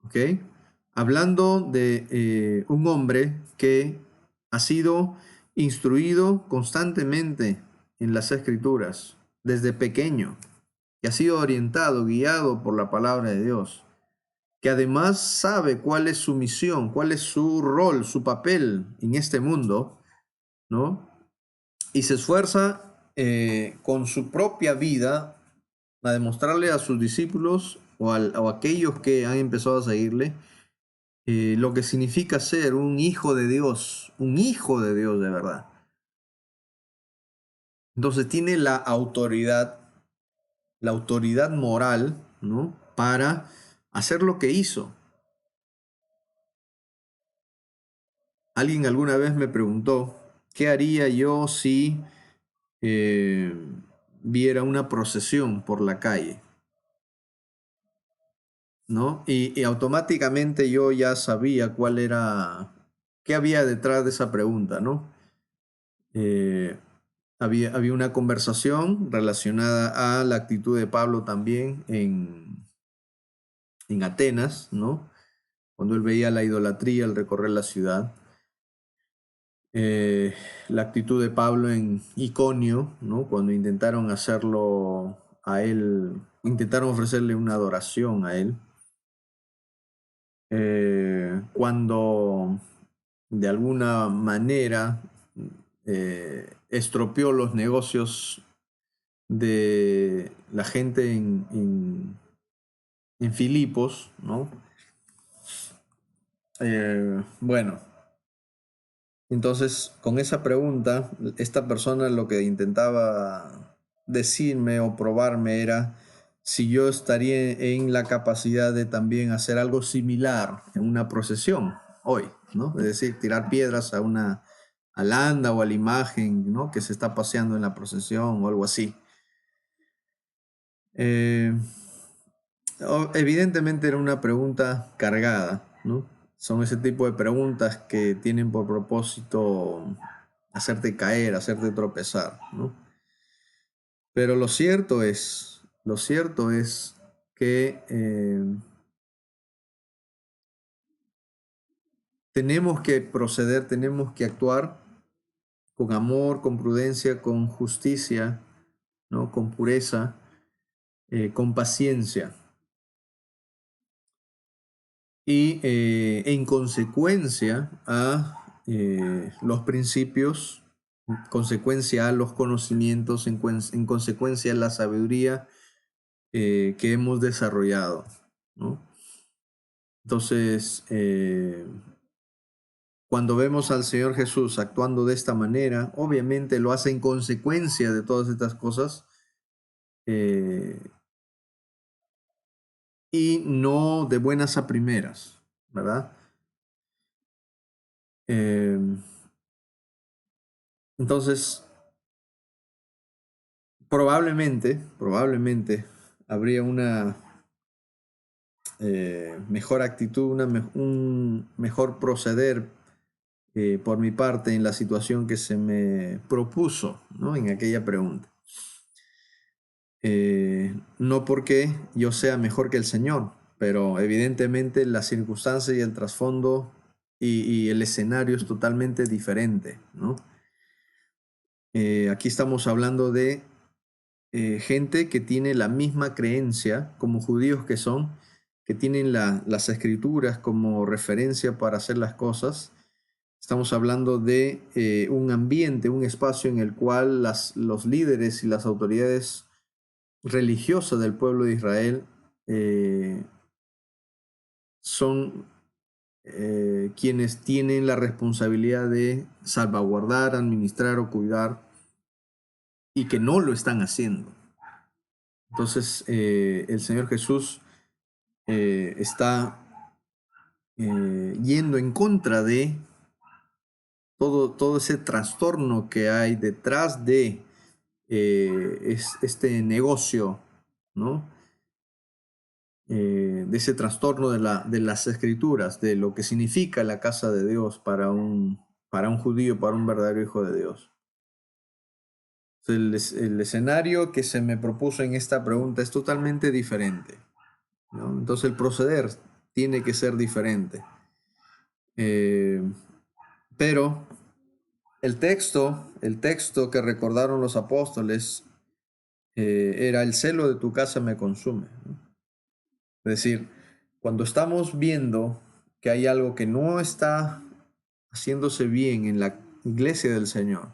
Speaker 3: ¿Ok? Hablando de un hombre que ha sido instruido constantemente en las Escrituras desde pequeño, que ha sido orientado, guiado por la palabra de Dios, que además sabe cuál es su misión, cuál es su rol, su papel en este mundo, ¿no? Y se esfuerza con su propia vida a demostrarle a sus discípulos o a aquellos que han empezado a seguirle lo que significa ser un hijo de Dios de verdad. Entonces tiene la autoridad moral, ¿no? Para hacer lo que hizo. Alguien alguna vez me preguntó, ¿qué haría yo si viera una procesión por la calle? ¿No? Y automáticamente yo ya sabía qué había detrás de esa pregunta, ¿no? Había una conversación relacionada a la actitud de Pablo también en Atenas, ¿no? Cuando él veía la idolatría al recorrer la ciudad. La actitud de Pablo en Iconio, ¿no? Cuando intentaron hacerlo a él, intentaron ofrecerle una adoración a él. Cuando de alguna manera estropeó los negocios de la gente en Filipos, ¿no? Bueno, entonces con esa pregunta, esta persona lo que intentaba decirme o probarme era si yo estaría en la capacidad de también hacer algo similar en una procesión hoy, ¿no? Es decir, tirar piedras al anda o a la imagen, ¿no? Que se está paseando en la procesión o algo así. Evidentemente era una pregunta cargada, ¿no? Son ese tipo de preguntas que tienen por propósito hacerte caer, hacerte tropezar, ¿no? Pero lo cierto es que tenemos que proceder, tenemos que actuar con amor, con prudencia, con justicia, ¿no? Con pureza, con paciencia. Y en consecuencia a los principios, en consecuencia a los conocimientos, en consecuencia a la sabiduría que hemos desarrollado, ¿no? Entonces, cuando vemos al Señor Jesús actuando de esta manera, obviamente lo hace en consecuencia de todas estas cosas y no de buenas a primeras, ¿verdad? Entonces, probablemente habría una mejor actitud, un mejor proceder por mi parte en la situación que se me propuso, ¿no? En aquella pregunta. No porque yo sea mejor que el Señor, pero evidentemente las circunstancias y el trasfondo y el escenario es totalmente diferente, ¿no? Aquí estamos hablando de gente que tiene la misma creencia, como judíos que son, que tienen las escrituras como referencia para hacer las cosas. Estamos hablando de un ambiente, un espacio en el cual los líderes y las autoridades religiosas del pueblo de Israel son quienes tienen la responsabilidad de salvaguardar, administrar o cuidar, y que no lo están haciendo. Entonces, el Señor Jesús está yendo en contra de todo ese trastorno que hay detrás de este negocio, ¿no? De ese trastorno de las escrituras, de lo que significa la casa de Dios para un judío, para un verdadero hijo de Dios. El escenario que se me propuso en esta pregunta es totalmente diferente, ¿no? Entonces el proceder tiene que ser diferente. Pero el texto que recordaron los apóstoles era: el celo de tu casa me consume, ¿no? Es decir, cuando estamos viendo que hay algo que no está haciéndose bien en la iglesia del Señor,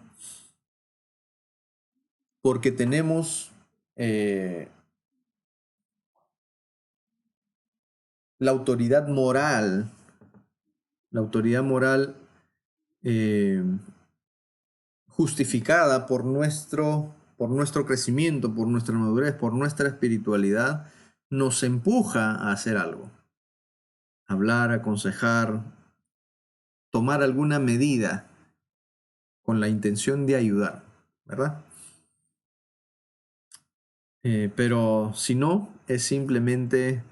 Speaker 3: porque tenemos la autoridad moral justificada por nuestro crecimiento, por nuestra madurez, por nuestra espiritualidad, nos empuja a hacer algo, hablar, aconsejar, tomar alguna medida con la intención de ayudar, ¿verdad? Pero si no, es simplemente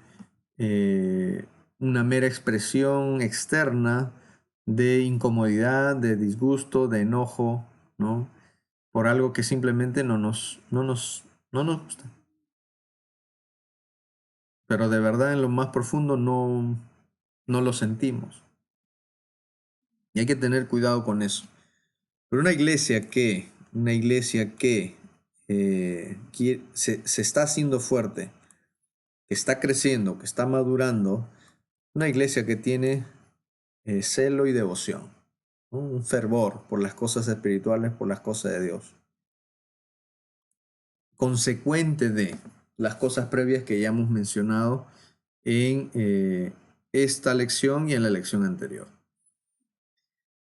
Speaker 3: una mera expresión externa de incomodidad, de disgusto, de enojo, ¿no? Por algo que simplemente no nos gusta. Pero de verdad en lo más profundo no lo sentimos. Y hay que tener cuidado con eso. Pero una iglesia que se está haciendo fuerte, que está creciendo, que está madurando, una iglesia que tiene celo y devoción, ¿no? Un fervor por las cosas espirituales, por las cosas de Dios, consecuente de las cosas previas que ya hemos mencionado en esta lección y en la lección anterior.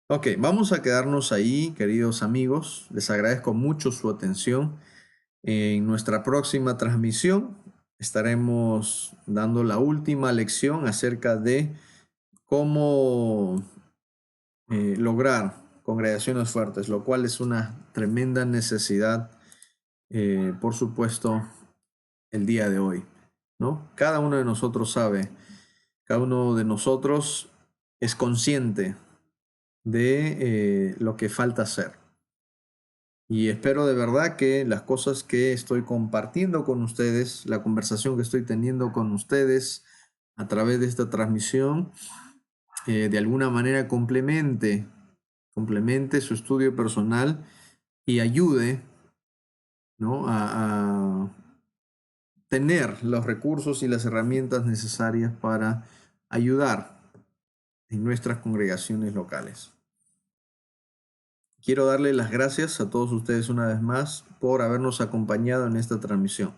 Speaker 3: Ok, vamos a quedarnos ahí, queridos amigos. Les agradezco mucho su atención. En nuestra próxima transmisión estaremos dando la última lección acerca de cómo lograr congregaciones fuertes, lo cual es una tremenda necesidad, por supuesto, el día de hoy, ¿no? Cada uno de nosotros sabe, cada uno de nosotros es consciente de lo que falta hacer. Y espero de verdad que las cosas que estoy compartiendo con ustedes, la conversación que estoy teniendo con ustedes a través de esta transmisión, de alguna manera complemente su estudio personal y ayude, ¿no?, a tener los recursos y las herramientas necesarias para ayudar en nuestras congregaciones locales. Quiero darle las gracias a todos ustedes una vez más por habernos acompañado en esta transmisión.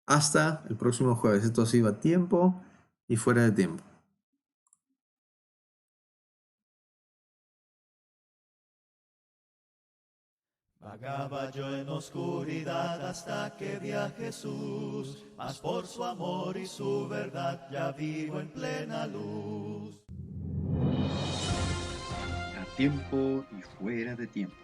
Speaker 3: Hasta el próximo jueves. Esto ha sido A Tiempo y Fuera de Tiempo.
Speaker 1: Vagaba yo en oscuridad hasta que vi a Jesús, mas por su amor y su verdad ya vivo en plena luz.
Speaker 2: A tiempo y fuera de tiempo.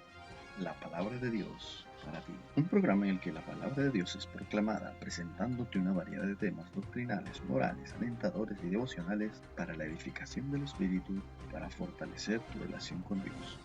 Speaker 2: La palabra de Dios para ti. Un programa en el que la palabra de Dios es proclamada, presentándote una variedad de temas doctrinales, morales, alentadores y devocionales para la edificación del espíritu, para fortalecer tu relación con Dios.